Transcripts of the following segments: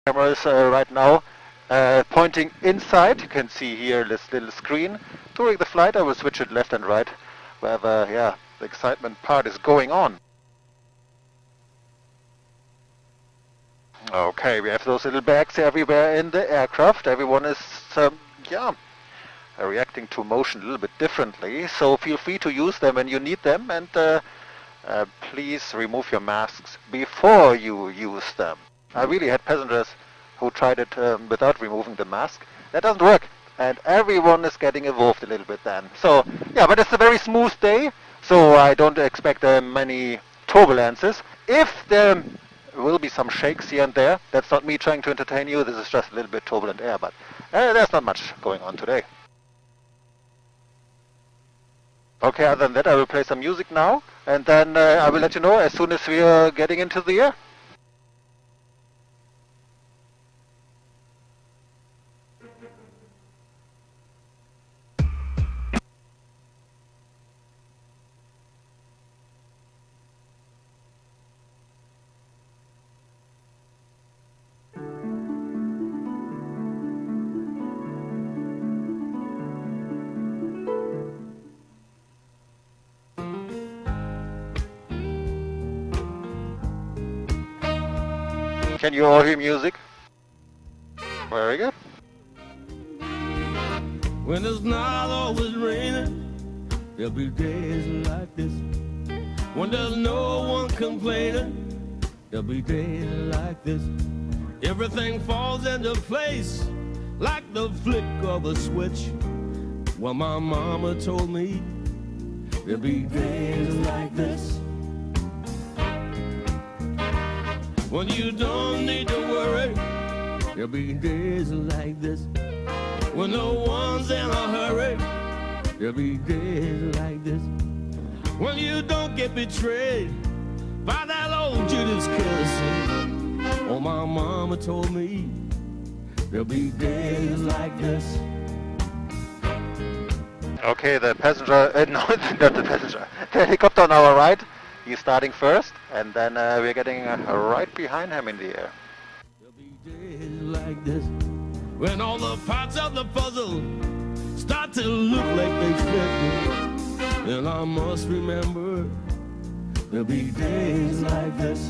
Camera is right now pointing inside. You can see here this little screen. During the flight I will switch it left and right wherever the excitement part is going on. Okay, we have those little bags everywhere in the aircraft. Everyone is reacting to motion a little bit differently, so feel free to use them when you need them, and please remove your masks before you use them. I really had passengers who tried it without removing the mask. That doesn't work, and everyone is getting involved a little bit then. So yeah, but it's a very smooth day, so I don't expect many turbulences. If there will be some shakes here and there, that's not me trying to entertain you, this is just a little bit turbulent air, but there's not much going on today. Okay, other than that I will play some music now, and then I will let you know as soon as we are getting into the air. Can you all hear music? Very good. When it's not always raining, there'll be days like this. When there's no one complaining, there'll be days like this. Everything falls into place like the flick of a switch. Well, my mama told me there'll be days like this. When you don't need to worry, there'll be days like this. When no one's in a hurry, there'll be days like this. When you don't get betrayed by that old Judas kiss. Oh, my mama told me there'll be days like this. Okay, the passenger, no, not the passenger, the helicopter on our right. He's starting first, and then we're getting right behind him in the air. There'll be days like this, when all the parts of the puzzle start to look like they fit. Then I must remember, there'll be days like this.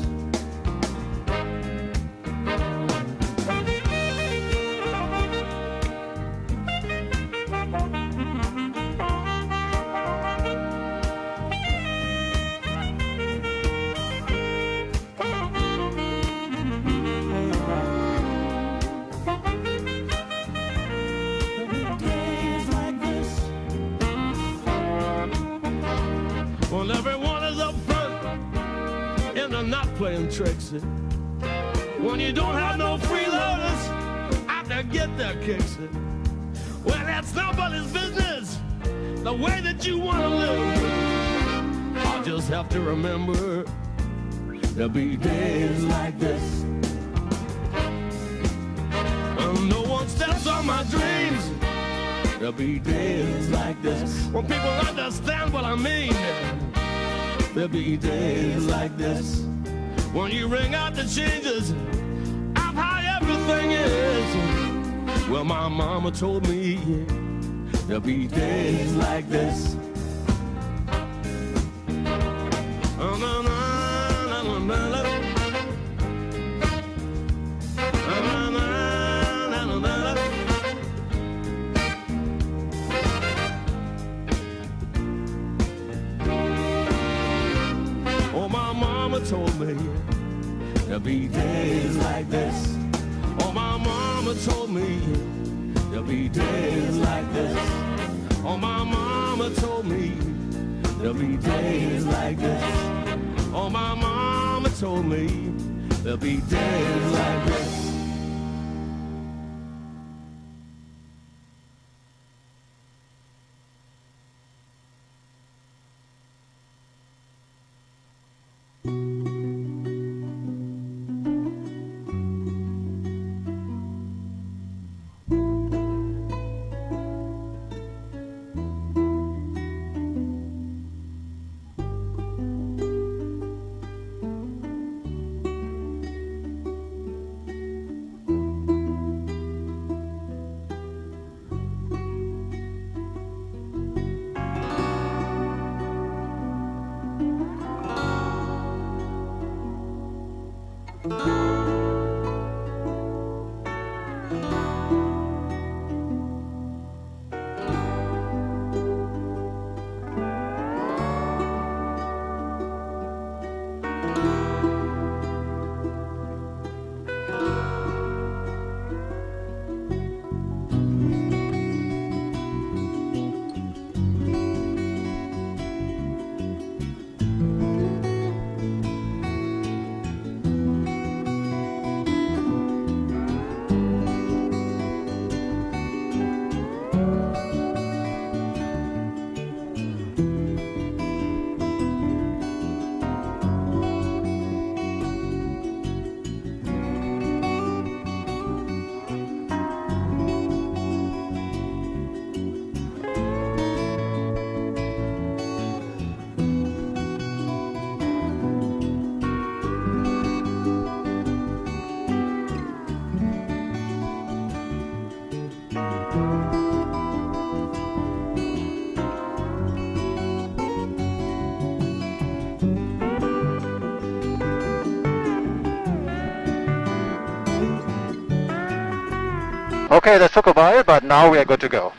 When everyone is up front and they're not playing tricks. When you don't have no freeloaders out there get their kicks. Well, that's nobody's business, the way that you want to live. I'll just have to remember, there'll be days like this. And no one steps on my dreams. There'll be days like this, when people understand what I mean. There'll be days like this, when you ring out the changes of how everything is. Well, my mama told me there'll be days like this. Told me there'll be days like this. Oh, my mama told me there'll be days like this. Oh, my mama told me there'll be days like this. Oh, my mama told me there'll be days like this. Okay, that took a while, but now we are good to go.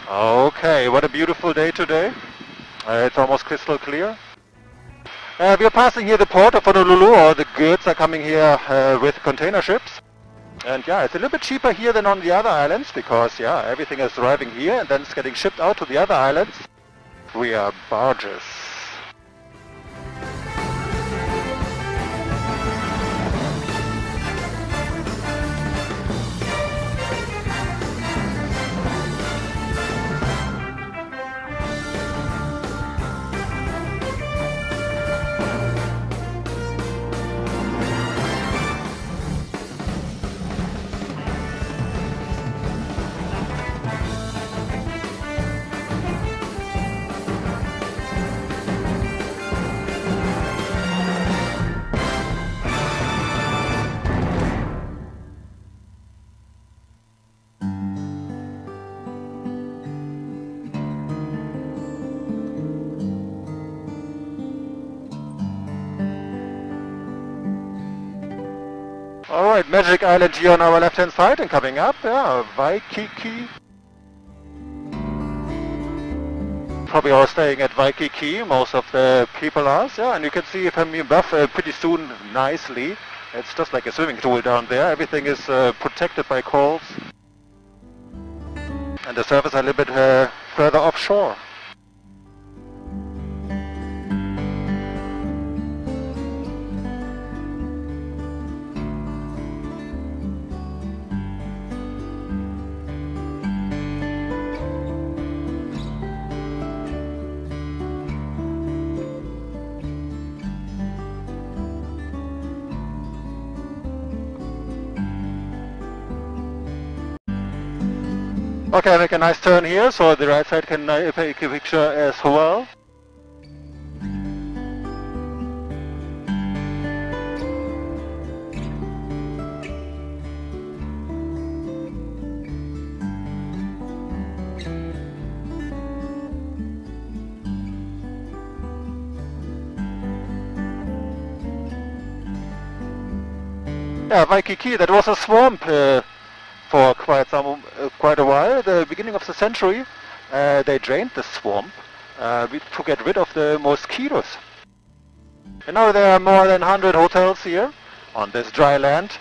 Okay, what a beautiful day today. It's almost crystal clear. We are passing here the port of Honolulu. All the goods are coming here with container ships. And yeah, it's a little bit cheaper here than on the other islands because yeah, everything is arriving here and then it's getting shipped out to the other islands via barges. Alright, Magic Island here on our left hand side and coming up, yeah, Waikiki. Probably all staying at Waikiki, most of the people are, yeah, and you can see from above pretty soon nicely. It's just like a swimming pool down there, everything is protected by corals. And the surface a little bit further offshore. Okay, I make a nice turn here, so the right side can take a picture as well. Yeah, Waikiki, that was a swamp for quite a while. At the beginning of the century, they drained the swamp to get rid of the mosquitoes. And now there are more than 100 hotels here on this dry land.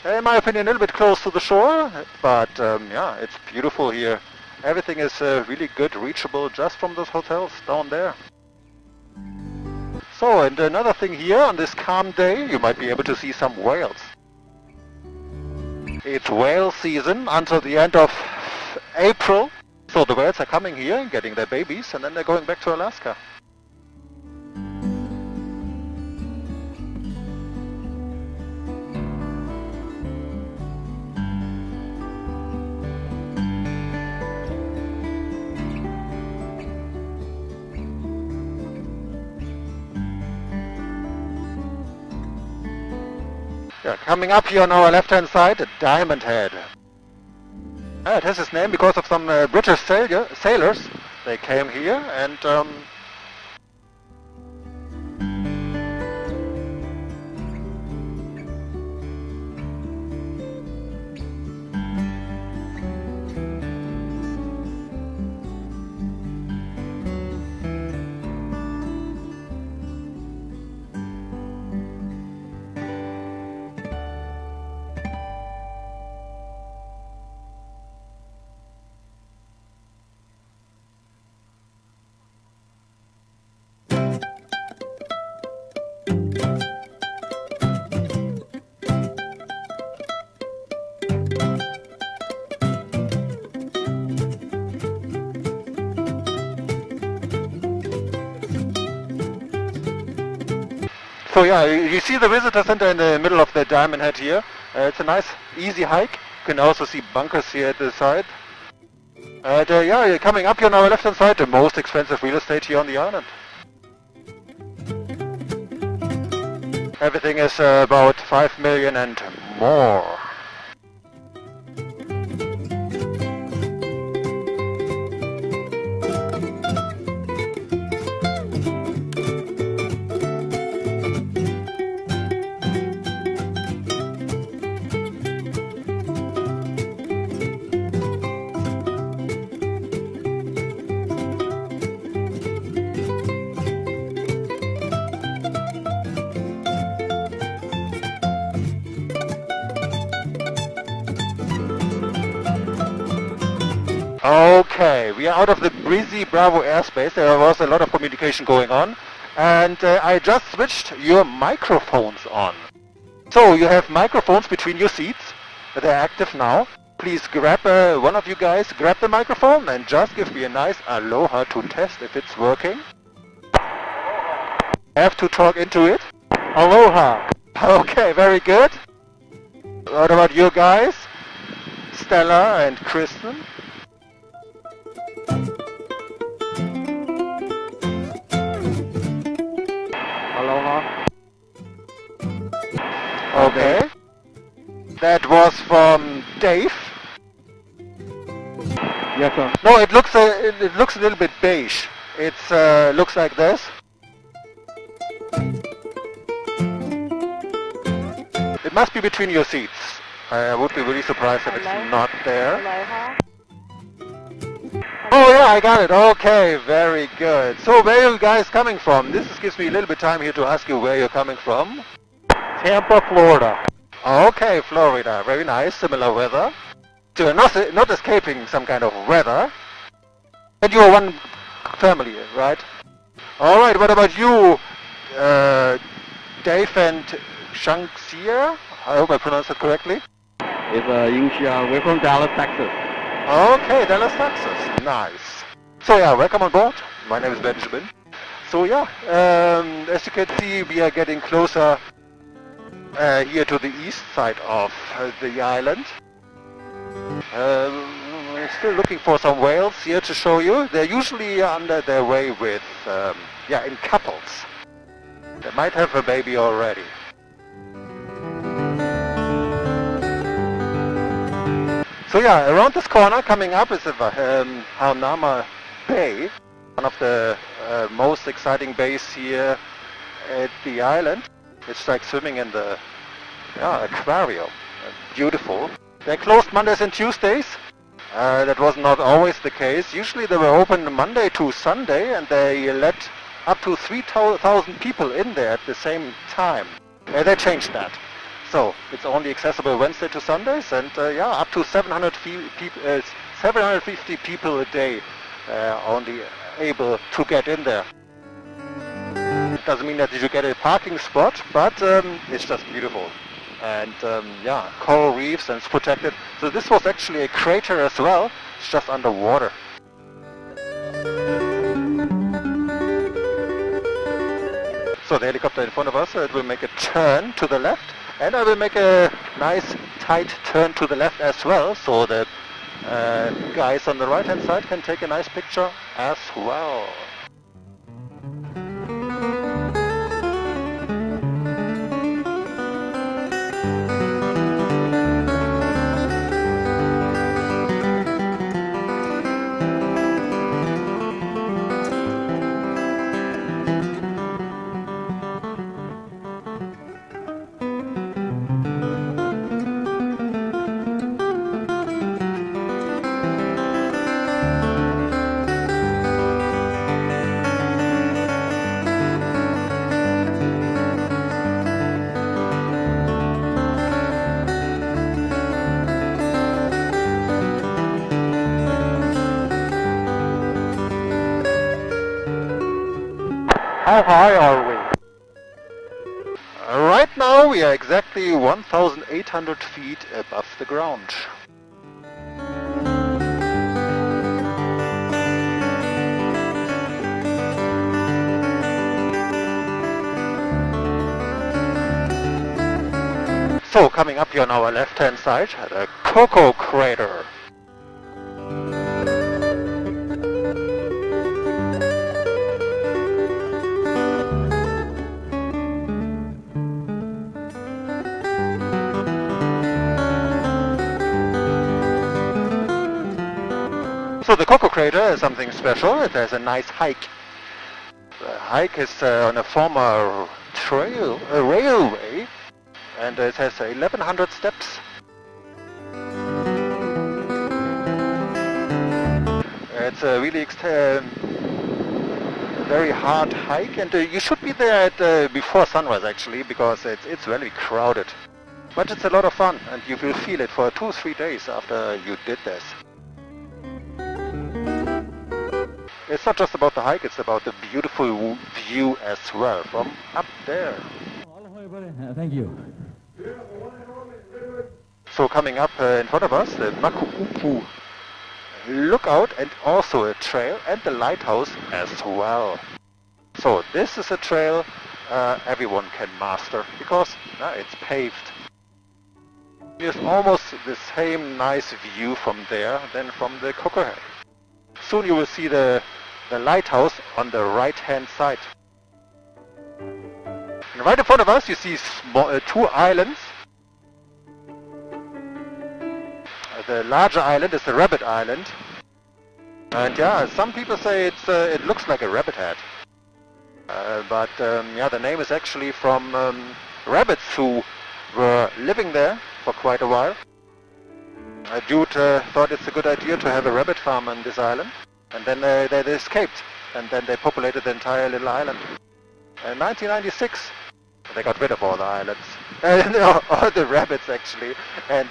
In my opinion, a little bit close to the shore, but yeah, it's beautiful here. Everything is really good, reachable just from those hotels down there. So, and another thing here, on this calm day, you might be able to see some whales. It's whale season until the end of April. So the whales are coming here and getting their babies, and then they're going back to Alaska. Yeah, coming up here on our left-hand side, a diamond head. It has its name because of some British sailors. They came here and so yeah, you see the visitor center in the middle of the diamond head here. It's a nice, easy hike. You can also see bunkers here at the side. And yeah, you're coming up here on our left-hand side, the most expensive real estate here on the island. Everything is about 5 million and more. Okay, we are out of the breezy Bravo airspace. There was a lot of communication going on, and I just switched your microphones on. So you have microphones between your seats. They're active now. Please grab one of you guys, grab the microphone and just give me a nice aloha to test if it's working. Have to talk into it. Aloha. Okay, very good. What about you guys? Stella and Kristen? Aloha. Okay. That was from Dave. Yes, sir. No, it looks a little bit beige. It's looks like this. It must be between your seats. I would be really surprised if it's not there. Aloha. Oh yeah, I got it. Okay, very good. So where are you guys coming from? This gives me a little bit of time here to ask you where you're coming from. Tampa, Florida. Okay, Florida. Very nice. Similar weather. So you're not escaping some kind of weather. And you are one family, right? Alright, what about you, Dave and Shangxia? I hope I pronounced it correctly. It's Yingxia. We're from Dallas, Texas. Okay, Dallas, Texas. Nice. So yeah, welcome on board. My name is Benjamin. So yeah, as you can see, we are getting closer here to the east side of the island. We're still looking for some whales here to show you. They're usually under their way with, yeah, in couples. They might have a baby already. So yeah, around this corner coming up is Haunama Bay, one of the most exciting bays here at the island. It's like swimming in the aquarium. Beautiful. They're closed Mondays and Tuesdays. That was not always the case. Usually they were open Monday to Sunday and they let up to 3,000 people in there at the same time. They changed that. So it's only accessible Wednesday to Sundays and yeah, up to 750 people a day only able to get in there. doesn't mean that you get a parking spot, but it's just beautiful. And yeah, coral reefs and it's protected. So this was actually a crater as well. It's just underwater. So the helicopter in front of us, it will make a turn to the left, and I will make a nice tight turn to the left as well, so that guys on the right hand side can take a nice picture as well. How high are we? Right now we are exactly 1,800 feet above the ground. So coming up here on our left hand side, the Cocoa Crater. So the Cocoa Crater is something special. It has a nice hike. The hike is on a former railway, and it has 1,100 steps. It's a really very hard hike, and you should be there at before sunrise actually, because it's very crowded. But it's a lot of fun, and you will feel it for 2-3 days after you did this. It's not just about the hike, it's about the beautiful view as well from up there. Thank you. So coming up in front of us, the Makuupu lookout, and also a trail, and the lighthouse as well. So this is a trail everyone can master, because it's paved. There's almost the same nice view from there than from the Cocoa. Soon you will see the lighthouse on the right hand side. And right in front of us you see two islands. The larger island is the Rabbit Island. And yeah, some people say it looks like a rabbit head. But yeah, the name is actually from rabbits who were living there for quite a while. A dude thought it's a good idea to have a rabbit farm on this island, and then they escaped, and then they populated the entire little island. In 1996, they got rid of all the islands, all the rabbits actually, and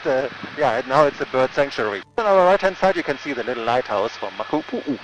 yeah, and now it's a bird sanctuary. On our right hand side you can see the little lighthouse from Makuupu.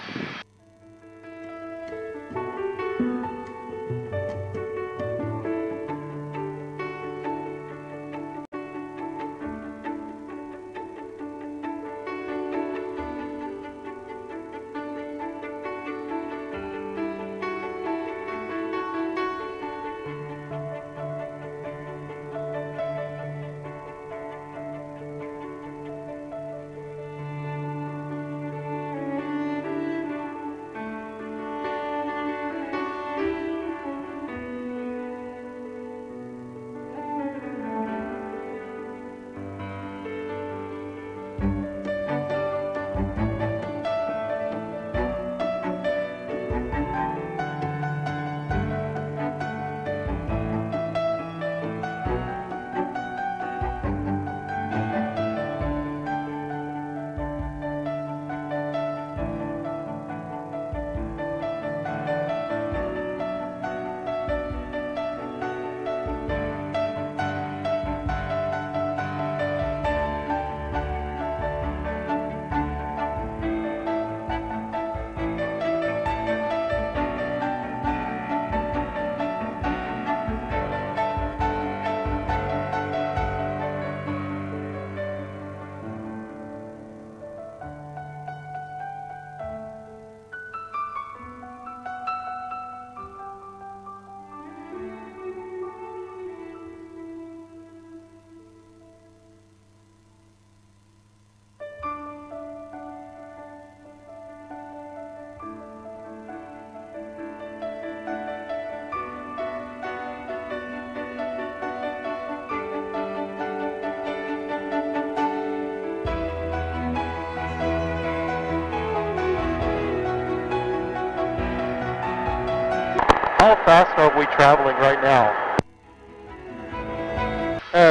fast are we traveling right now?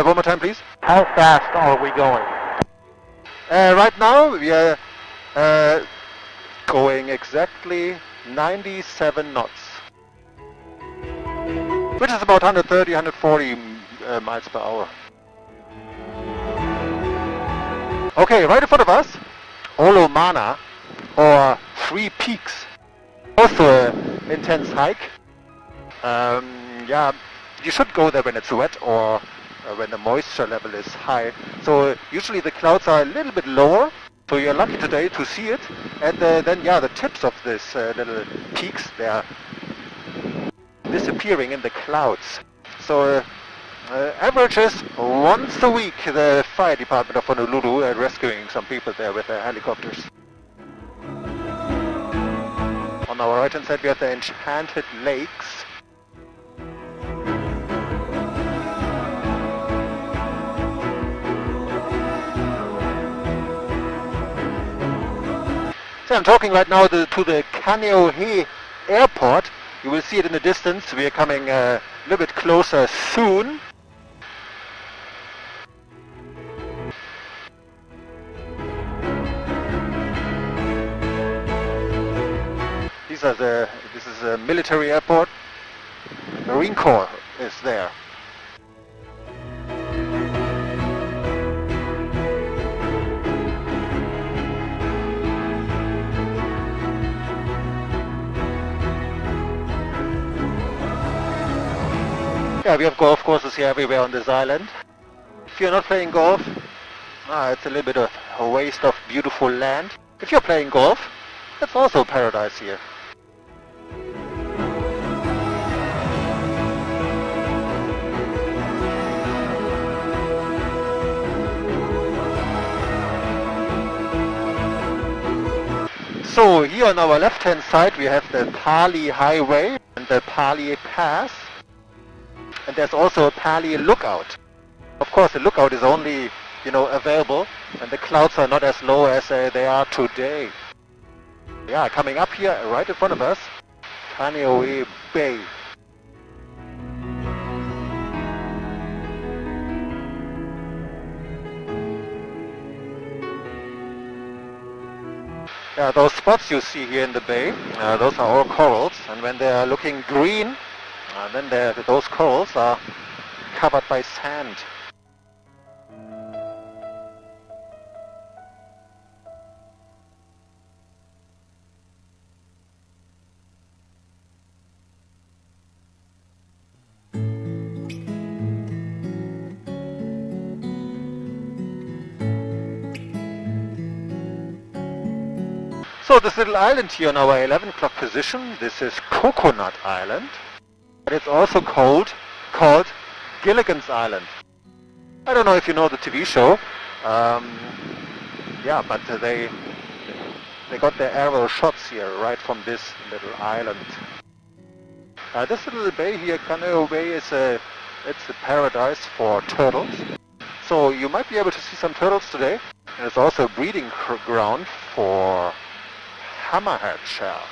One more time, please. How fast are we going? Right now we are going exactly 97 knots, which is about 130, 140 miles per hour. Okay, right in front of us, Mana, or Three Peaks. Also an intense hike. Yeah, you should go there when it's wet or when the moisture level is high. So usually the clouds are a little bit lower, so you're lucky today to see it. And then yeah, the tips of this little peaks, they are disappearing in the clouds. So average is once a week the fire department of Honolulu are rescuing some people there with their helicopters. On our right hand side we have the Enchanted Lakes. So I'm talking right now to the Kaneohe airport. You will see it in the distance. We are coming a little bit closer soon. This is a military airport. Marine Corps is there. Yeah, we have golf courses here everywhere on this island. If you're not playing golf, it's a little bit of a waste of beautiful land. If you're playing golf, it's also paradise here. So here on our left hand side we have the Pali Highway and the Pali Pass. And there's also a Pali Lookout. Of course the lookout is only, available and the clouds are not as low as they are today. Yeah, coming up here right in front of us, Kaneohe Bay. Yeah, those spots you see here in the bay, those are all corals, and when they are looking green, then those corals are covered by sand. So this little island here on our 11 o'clock position, this is Coconut Island. But it's also called Gilligan's Island. I don't know if you know the TV show. Yeah, but they got their aerial shots here right from this little island. This little bay here, Kaneohe Bay, it's a paradise for turtles. So you might be able to see some turtles today. And it's also a breeding ground for hammerhead sharks.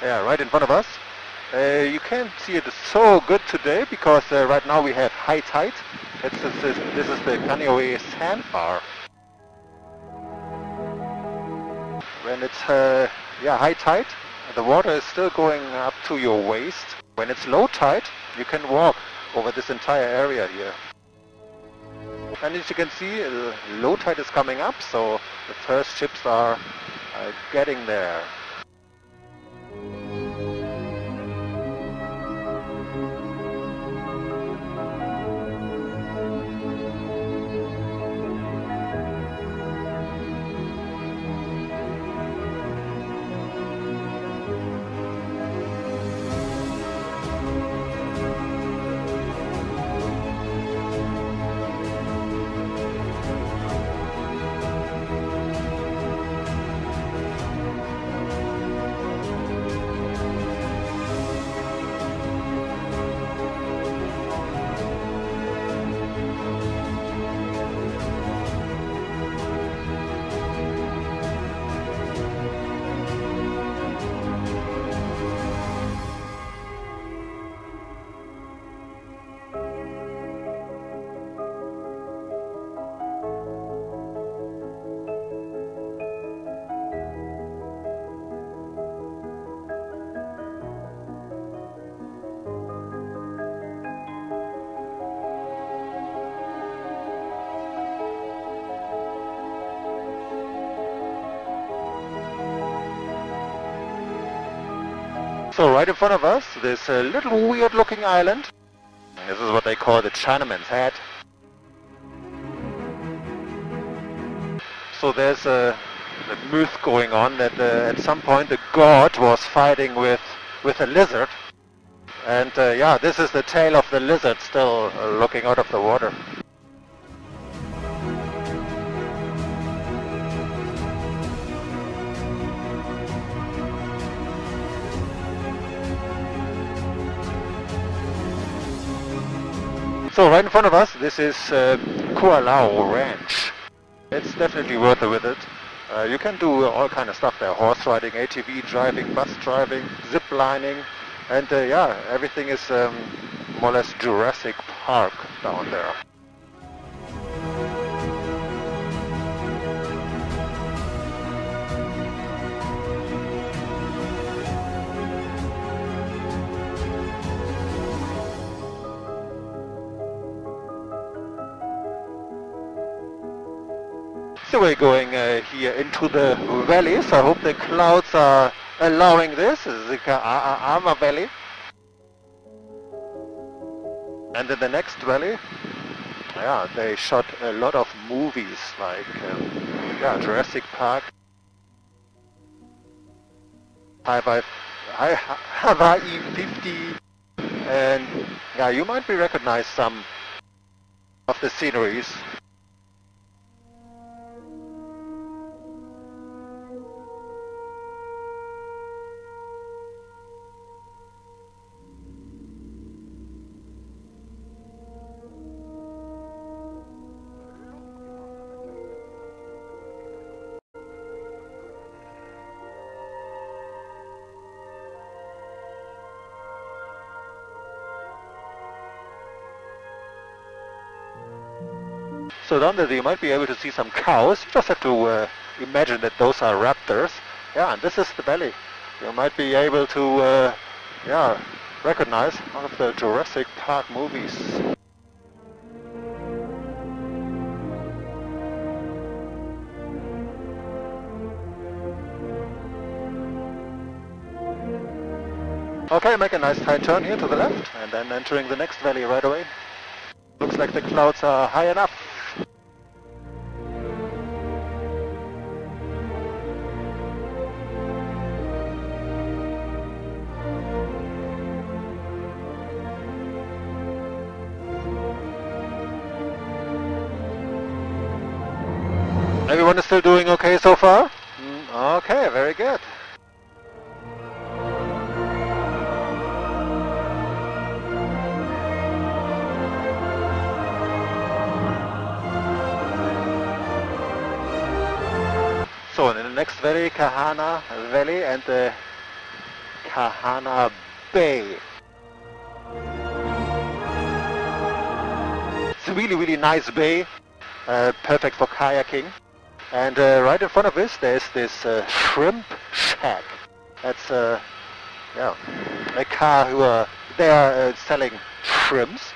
Yeah, right in front of us. You can't see it so good today because right now we have high tide. This is the Kaneohe sandbar. When it's high tide, the water is still going up to your waist. When it's low tide, you can walk over this entire area here. And as you can see, low tide is coming up, so the first ships are getting there. So right in front of us, this little weird looking island. This is what they call the Chinaman's Head. So there's a myth going on that at some point the god was fighting with a lizard. And yeah, this is the tail of the lizard still looking out of the water. So right in front of us, this is Oahu Ranch. It's definitely worth a visit. You can do all kind of stuff there: horse riding, ATV driving, bus driving, zip lining, and yeah, everything is more or less Jurassic Park down there. So we're going here into the valley, so I hope the clouds are allowing this. This is the Ka'a'ama Valley. And in the next valley, yeah, they shot a lot of movies like yeah, Jurassic Park, Hawaii 50, and yeah, you might be recognize some of the sceneries. So down there you might be able to see some cows. You just have to imagine that those are raptors. Yeah, and this is the valley. You might be able to yeah, recognize one of the Jurassic Park movies. Okay, make a nice tight turn here to the left and then entering the next valley right away. Looks like the clouds are high enough. Everyone is still doing okay so far? Okay, very good. So in the next valley, Kahana Valley and the Kahana Bay. It's a really, really nice bay, perfect for kayaking. And right in front of us, there's this shrimp shack. That's yeah, a car who are there selling shrimps.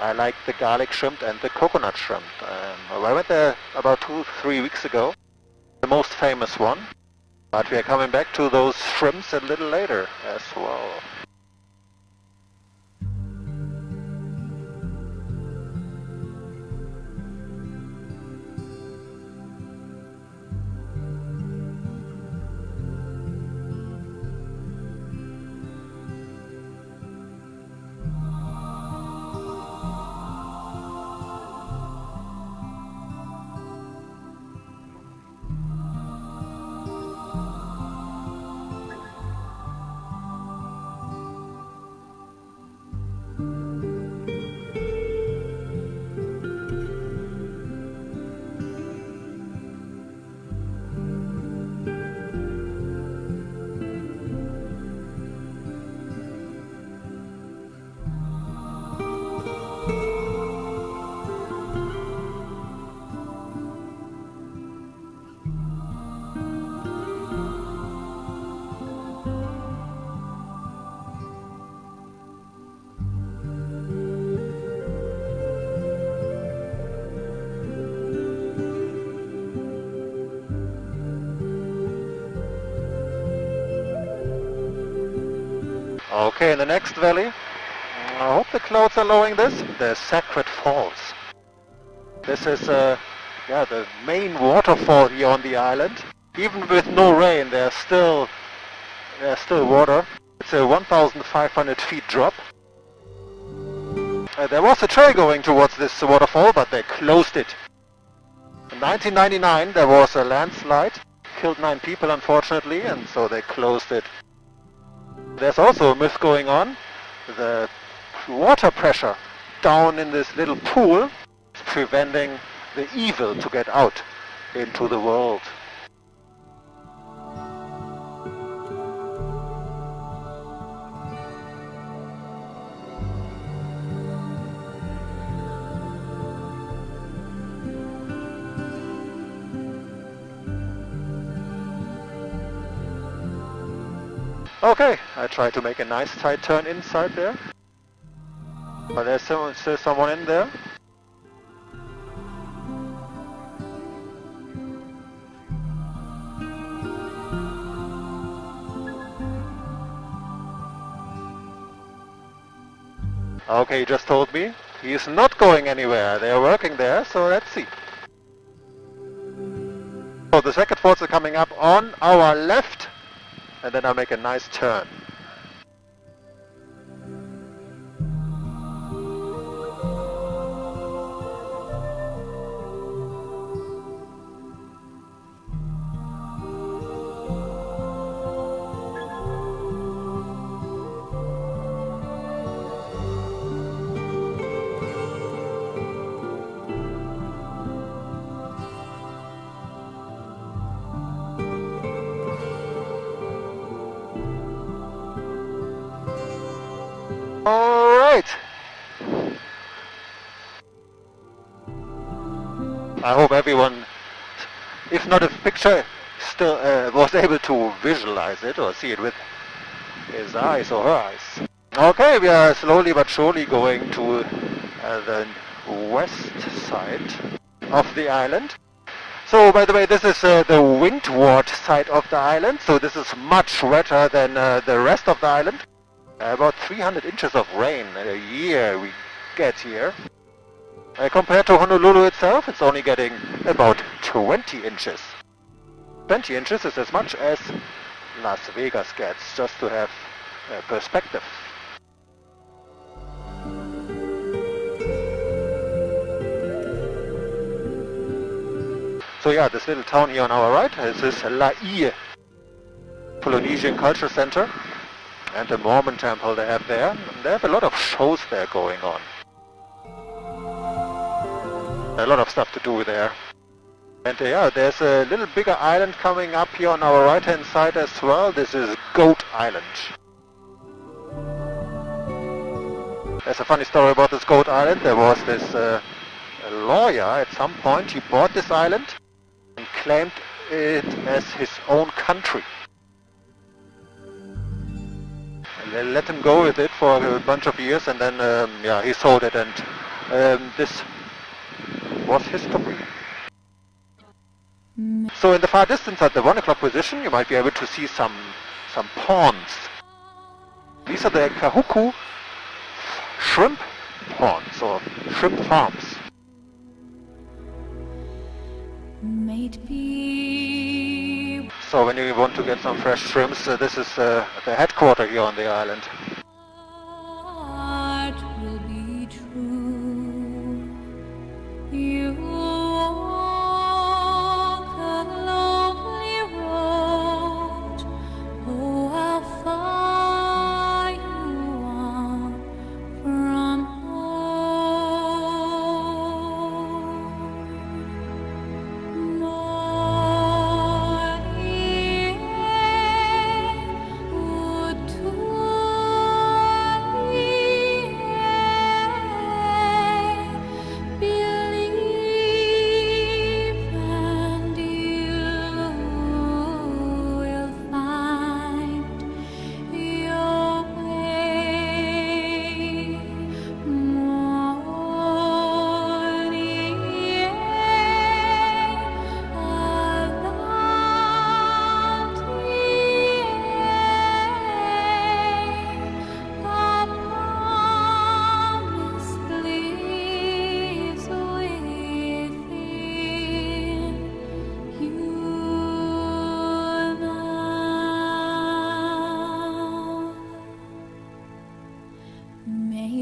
I like the garlic shrimp and the coconut shrimp. I went there about 2-3 weeks ago. The most famous one, but we are coming back to those shrimps a little later as well. Okay, in the next valley, I hope the clouds are allowing this, the Sacred Falls. This is the main waterfall here on the island. Even with no rain, there's still water. It's a 1,500 feet drop. There was a trail going towards this waterfall, but they closed it. In 1999 there was a landslide, killed 9 people unfortunately, and so they closed it. There's also a myth going on. The water pressure down in this little pool is preventing the evil to get out into the world. Okay, I try to make a nice tight turn inside there. But there's still someone in there. Okay, he just told me he's not going anywhere. They are working there, so let's see. So the second falls are coming up on our left, and then I make a nice turn. Alright! I hope everyone, if not a picture, still was able to visualize it or see it with his eyes or her eyes. Okay, we are slowly but surely going to the west side of the island. So, by the way, this is the windward side of the island, so this is much wetter than the rest of the island. About 300 inches of rain a year we get here. Compared to Honolulu itself, it's only getting about 20 inches. 20 inches is as much as Las Vegas gets, just to have perspective. So yeah, this little town here on our right, this is Laie, Polynesian Culture Center. And the Mormon temple they have there. They have a lot of shows there going on. A lot of stuff to do there. And yeah, there's a little bigger island coming up here on our right hand side as well. This is Goat Island. There's a funny story about this Goat Island. There was this lawyer at some point. He bought this island and claimed it as his own country. They let him go with it for a bunch of years, and then yeah, he sold it, and this was history. So in the far distance at the 1 o'clock position, you might be able to see some ponds. These are the Kahuku shrimp ponds, or shrimp farms. So when you want to get some fresh shrimps, this is the headquarters here on the island. Will be true. You walk a lonely road. Oh, how far you are from home. Would to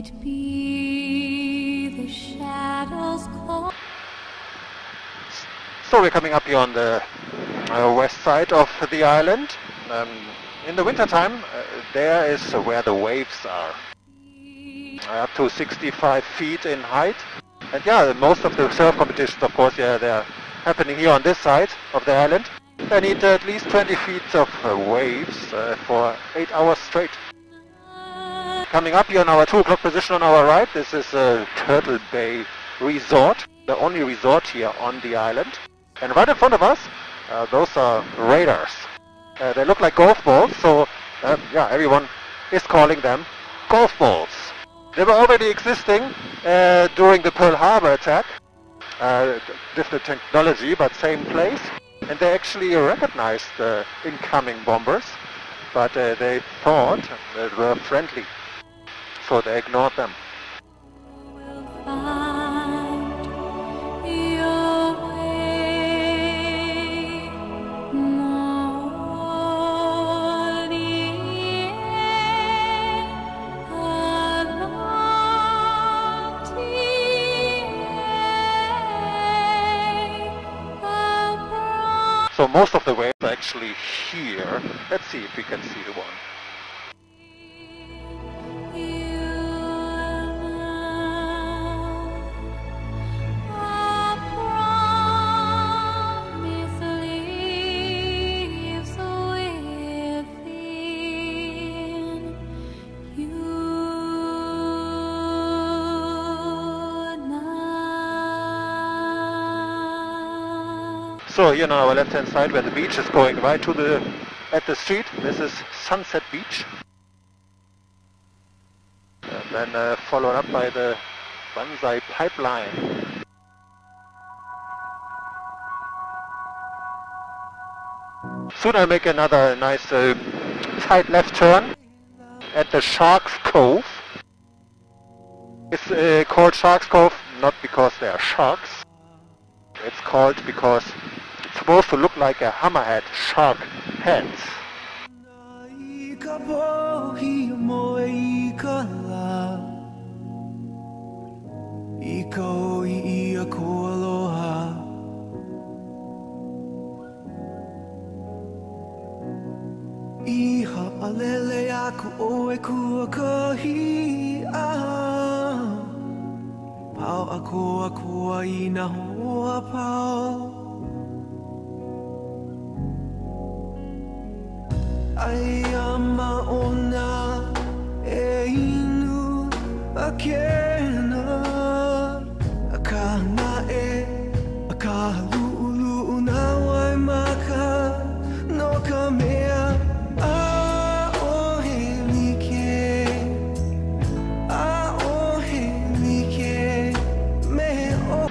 it be the shadows call? So we're coming up here on the west side of the island. In the wintertime, there is where the waves are. Up to 65 feet in height. And yeah, most of the surf competitions, of course, yeah, they're happening here on this side of the island. They need at least 20 feet of waves for 8 hours straight. Coming up here on our 2 o'clock position on our right, this is a Turtle Bay Resort, the only resort here on the island. And right in front of us, those are radars. They look like golf balls, so yeah, everyone is calling them golf balls. They were already existing during the Pearl Harbor attack. Different technology, but same place. And they actually recognized the incoming bombers, but they thought they were friendly, so they ignored them. Will find your way morning along the So most of the waves are actually here. Let's see if we can see the one. So here on our left hand side where the beach is going right to at the street, this is Sunset Beach. And then followed up by the Banzai Pipeline. Soon I'll make another nice tight left turn at the Shark's Cove. It's called Shark's Cove not because there are sharks. It's called because it's supposed to look like a hammerhead shark heads.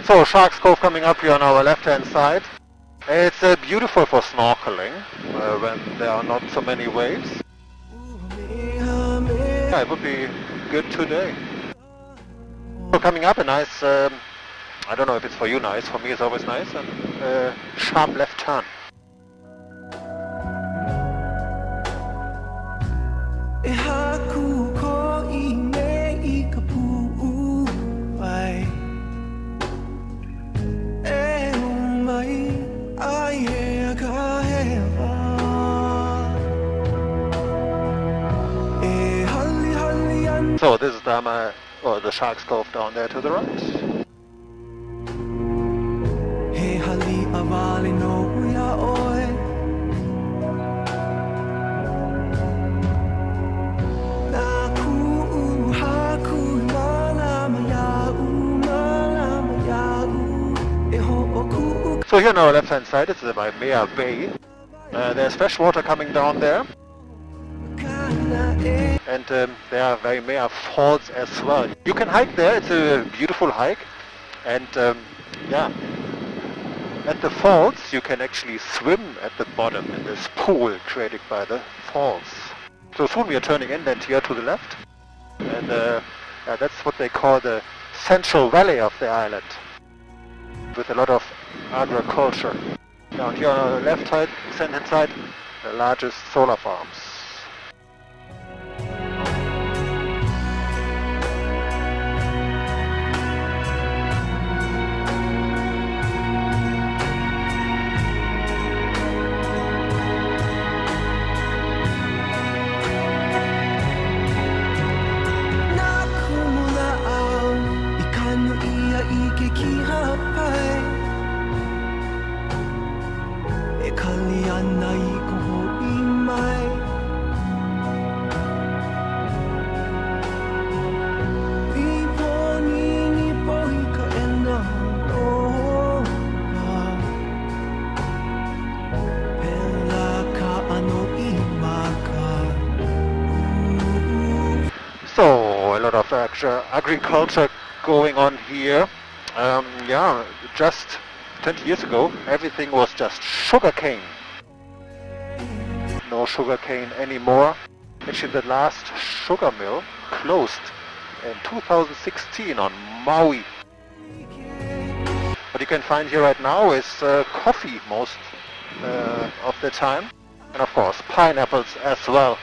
So Shark's Cove coming up here on our left hand side. It's beautiful for snorkeling when there are not so many waves. Yeah, it would be good today. So coming up a nice, I don't know if it's for you nice, for me it's always nice, and sharp left turn. So this is the Shark's Cove down there to the right. So here on our left hand side is the Waimea Bay. There's fresh water coming down there. And there are Waimea Falls as well. You can hike there, it's a beautiful hike. And yeah, at the falls you can actually swim at the bottom in this pool created by the falls. So soon we are turning inland here to the left. And yeah, that's what they call the Central Valley of the island, with a lot of agriculture. Down here on the left hand side, the largest solar farms. So, a lot of agriculture going on here. Yeah, just 20 years ago, everything was just sugarcane. No sugarcane anymore. Actually, the last sugar mill closed in 2016 on Maui. What you can find here right now is coffee most of the time, and of course pineapples as well.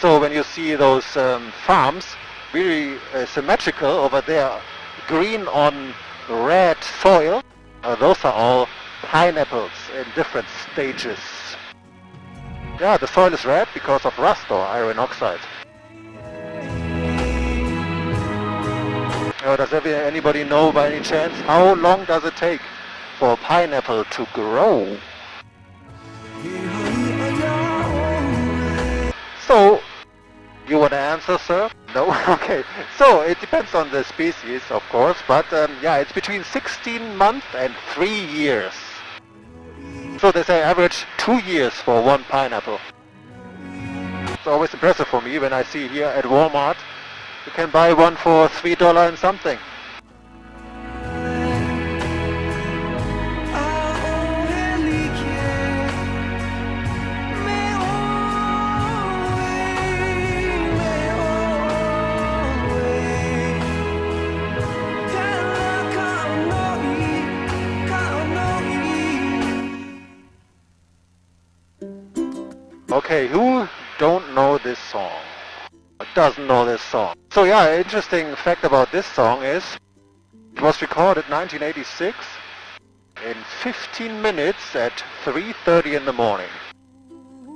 So when you see those farms, really symmetrical over there, green on red soil, those are all pineapples in different stages. Yeah, the soil is red because of rust or iron oxide. Does anybody know by any chance how long does it take for a pineapple to grow? So, you want to answer, sir? No? Okay. So, it depends on the species, of course, but yeah, it's between 16 months and 3 years. So they say average 2 years for one pineapple. It's always impressive for me when I see here at Walmart, you can buy one for $3 and something. Okay, who don't know this song? Doesn't know this song? So yeah, interesting fact about this song is it was recorded 1986 in 15 minutes at 3:30 in the morning.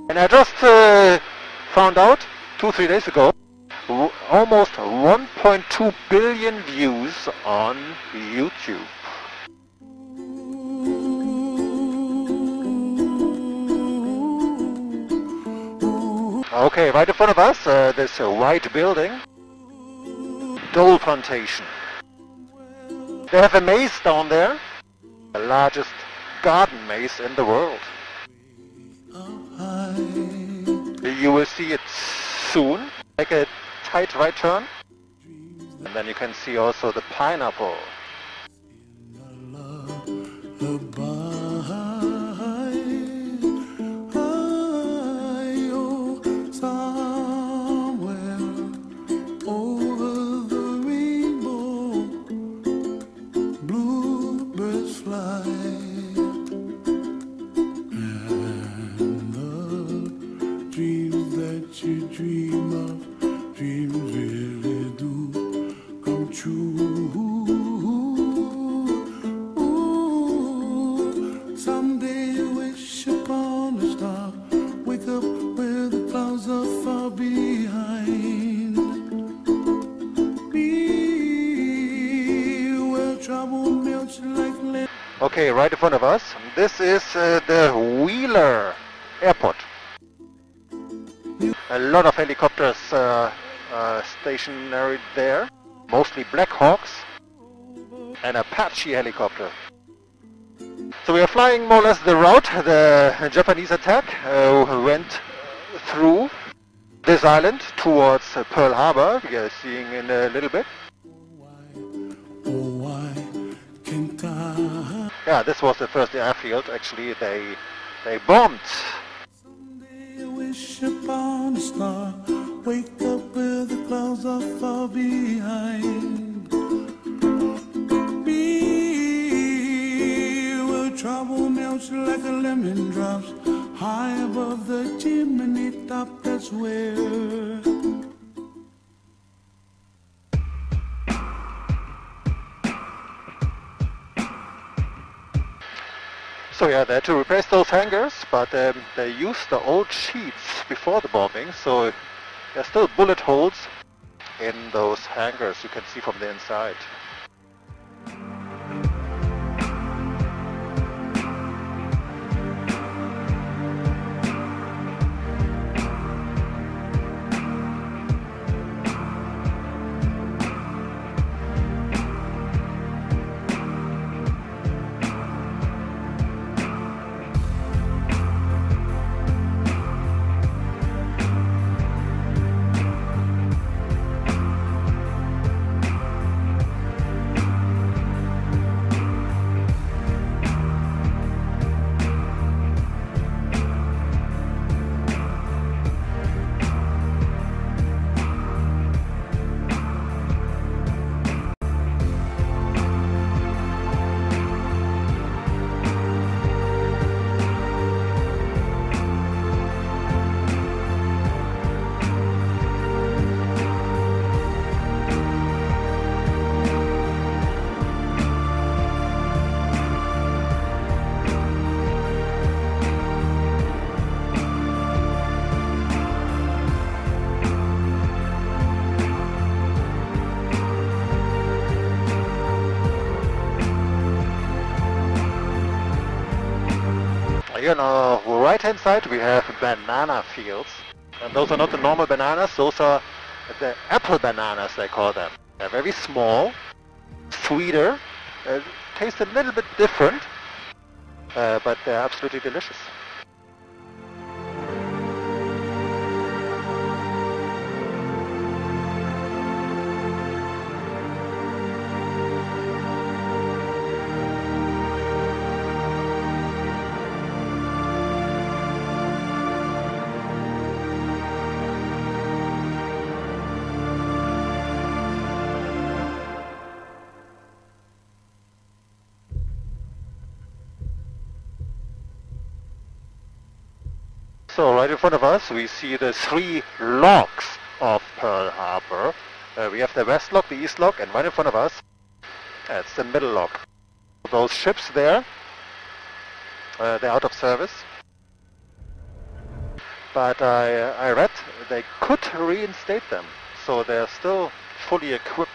And I just found out 2-3 days ago, almost 1.2 billion views on YouTube. Okay, right in front of us, this white building, Dole Plantation. They have a maze down there, the largest garden maze in the world. You will see it soon. Make a tight right turn, and then you can see also the pineapple. Okay, right in front of us, this is the Wheeler Airport. A lot of helicopters stationary there, mostly Black Hawks and Apache helicopter. So we are flying more or less the route the Japanese attack went through this island towards Pearl Harbor, we are seeing in a little bit. Yeah, this was the first airfield. Actually, they bombed. Someday I wish upon a star, wake up where the clouds are far behind. Be where trouble melts like a lemon drops, high above the chimney top. That's where. So yeah, they had to replace those hangars, but they used the old sheets before the bombing, so there are still bullet holes in those hangars, you can see from the inside. here on our right-hand side we have banana fields. And those are not the normal bananas, those are the apple bananas, they call them. They're very small, sweeter, taste a little bit different, but they're absolutely delicious. So right in front of us we see the 3 locks of Pearl Harbor. We have the west lock, the east lock, and right in front of us, that's the middle lock. Those ships there, they're out of service. But I read they could reinstate them, so they're still fully equipped.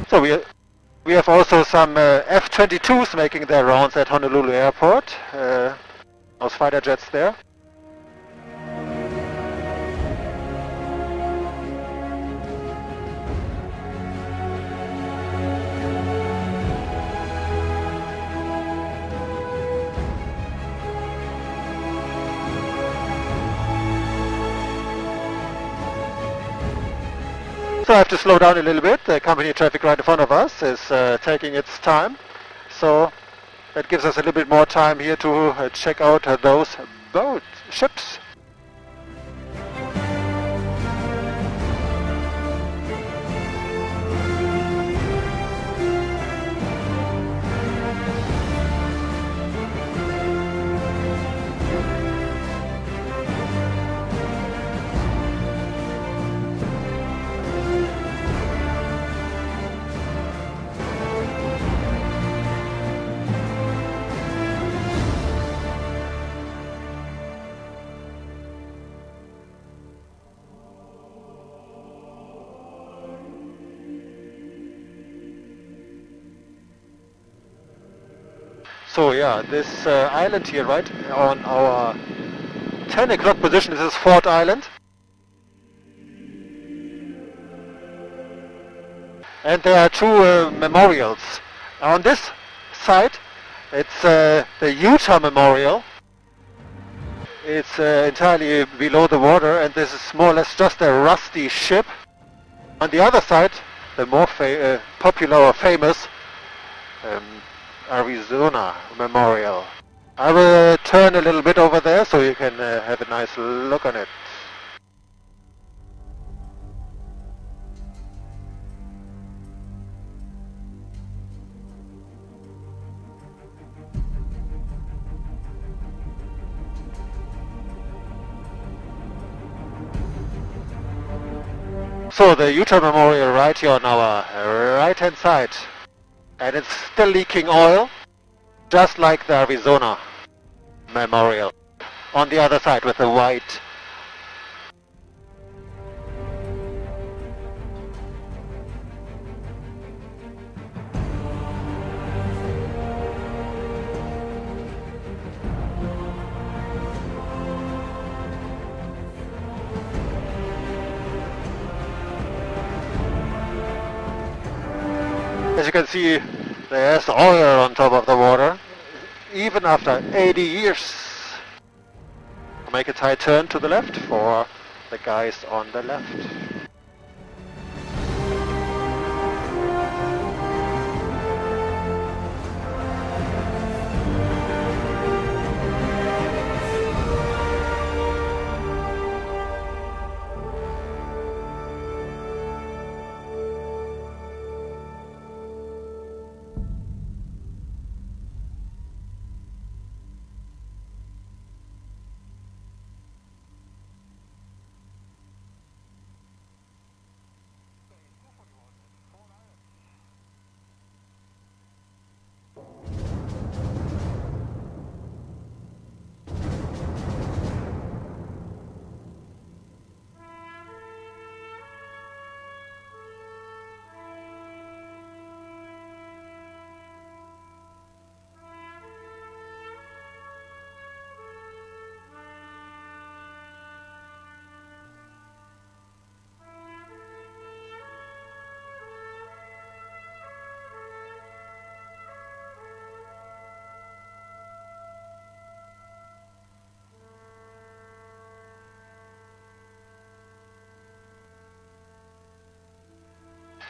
So we have also some F-22s making their rounds at Honolulu Airport. Those fighter jets there. So I have to slow down a little bit. The company traffic right in front of us is taking its time. So that gives us a little bit more time here to check out those ships. So yeah, this island here, right, on our 10 o'clock position, this is Ford Island. And there are 2 memorials. On this side, it's the Utah Memorial. It's entirely below the water, and this is more or less just a rusty ship. On the other side, the more popular or famous Arizona Memorial. I will turn a little bit over there so you can have a nice look on it. So the Utah Memorial right here on our right hand side, and it's still leaking oil, just like the Arizona Memorial. on the other side with the white. As you can see, there's oil on top of the water, even after 80 years. Make a tight turn to the left for the guys on the left.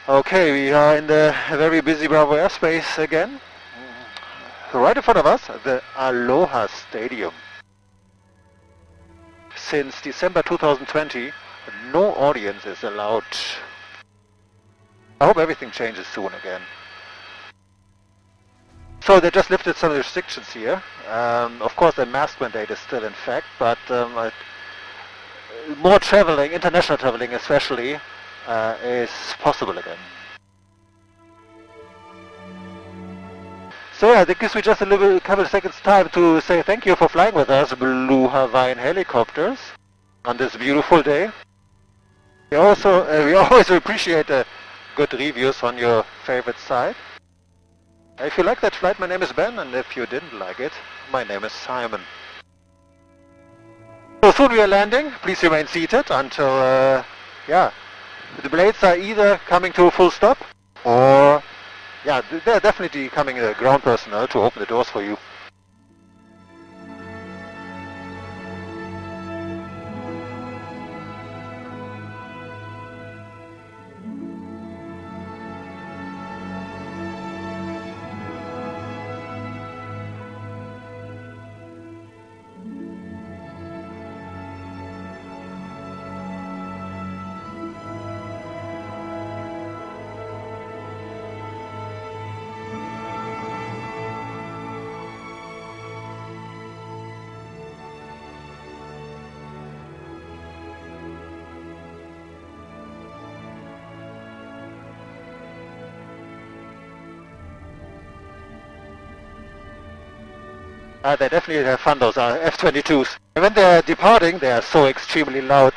Okay, we are in the very busy Bravo airspace again. Right in front of us, the Aloha Stadium. Since December 2020, no audience is allowed. I hope everything changes soon again. So they just lifted some restrictions here. Of course, the mask mandate is still in fact, but more traveling, international traveling especially, is possible again. So yeah, that gives me just a couple of seconds time to say thank you for flying with us, Blue Hawaiian Helicopters, on this beautiful day. We always appreciate good reviews on your favorite site. If you like that flight, my name is Ben, and if you didn't like it, my name is Simon. So soon we are landing. Please remain seated until, the blades are either coming to a full stop, or, they're definitely coming ground personnel to open the doors for you. They definitely have fun, those are F-22s. And when they're departing, they are so extremely loud.